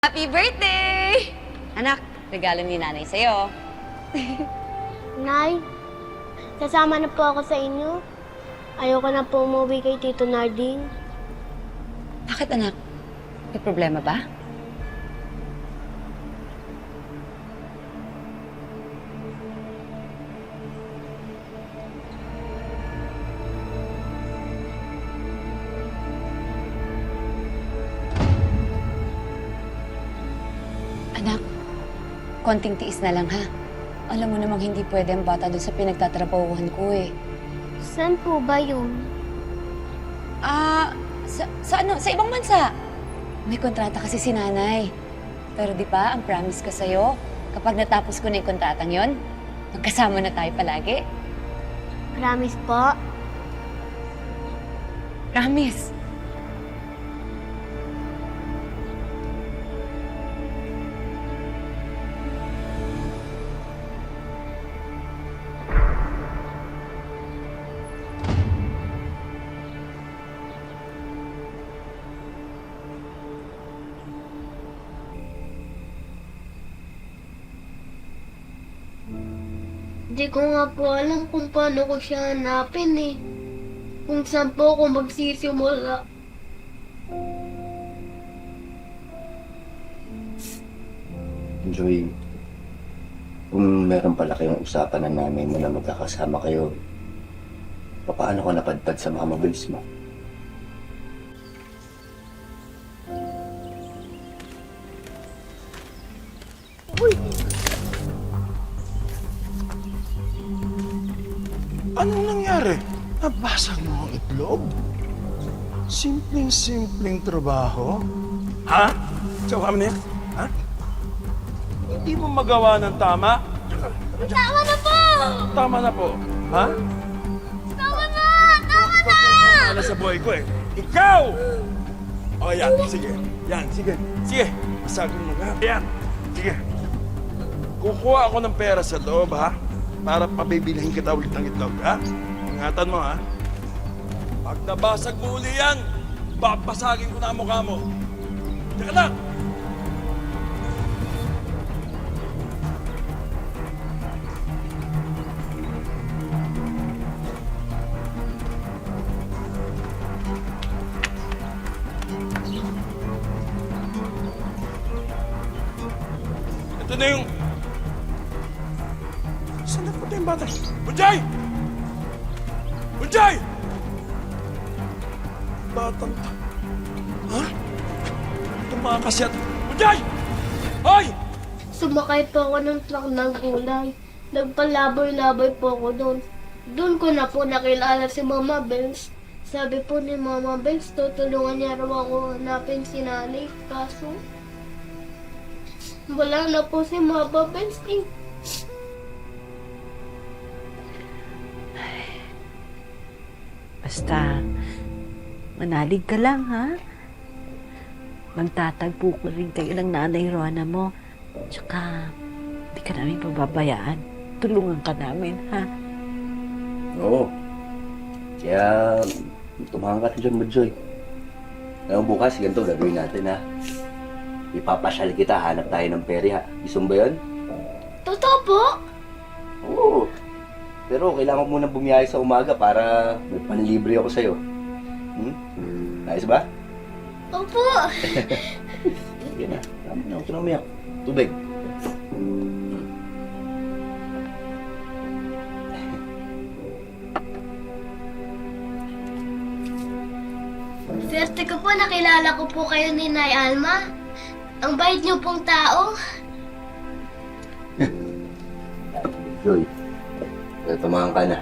Happy birthday! Anak, regalo ni nanay sa'yo. Nay, sasama na po ako sa inyo. Ayoko na po umuwi kay Tito Narding. Bakit anak? May problema ba? Anak, konting tiis na lang ha. Alam mo namang hindi pwede ang bata doon sa pinagtatrabahuhan ko eh. Saan po ba yun? Sa ibang bansa. May kontrata kasi si nanay. Pero di ba, ang promise ko sa'yo, kapag natapos ko na yung kontratang yon, magkasama na tayo palagi. Promise po. Promise. Hindi ko nga po alam kung paano ko siya hanapin eh. Kung saan po ako magsisimula. Joy, kung meron pala kayong usapan ng nanay mo na magkakasama kayo, paano ka napadpad sa mga mabilis mo? Anong nangyari? Nabasag mo ang itlog? Simpleng-simpleng trabaho? Ha? Tsawa mo na yan? Ha? Hindi mo magawa ng tama? Tama na po! Tama na po. Ha? Tama na! Tama na! Wala sa buhay ko eh. Ikaw! O yan, sige. Yan, sige. Sige. Masagin mo na. Yan. Sige. Kukuha ako ng pera sa loob, ha? Para pabibilihin kita ulit ng itlog, ha? Ingatan mo, ha? Pag nabasag mo uli yan, babasagin ko na ang mukha mo. Teka lang! Ito na yung... Saan napunta yung bata? Bunjay! Bunjay! Batang... Ha? Tumakas yan. Bunjay! Hoy! Sumakay po ako ng truck ng gulay. Nagpalaboy-laboy po ako doon. Doon ko na po nakilala si Mama Bells. Sabi po ni Mama Bells, tutulungan niya raw ako hanapin si nanay. Kaso, wala na po si Mama Bells eh. Basta, manalig ka lang, ha? Magtatagpo ko rin kayo ng nanay Rona mo. Tsaka, hindi ka namin pababayaan. Tulungan ka namin, ha? Oo. Kaya, tumahan ka dyan mo, Joy. Ngayon bukas, ganito gagawin natin, ha? Ipapasyal kita, hanap tayo ng peri, ha? Gusto mo ba yun? Totoo po? Oo. Pero kailangan mo munang bumiyahe sa umaga para may panlibre ako sa'yo. Ayos ba? Opo. Sige na. Tama na. Huwag ka na umiyak. Tubig. Swerte ko po, nakilala ko po kayo ni Nay Alma. Ang bait niyo pong tao. Joy, tumahan ka na.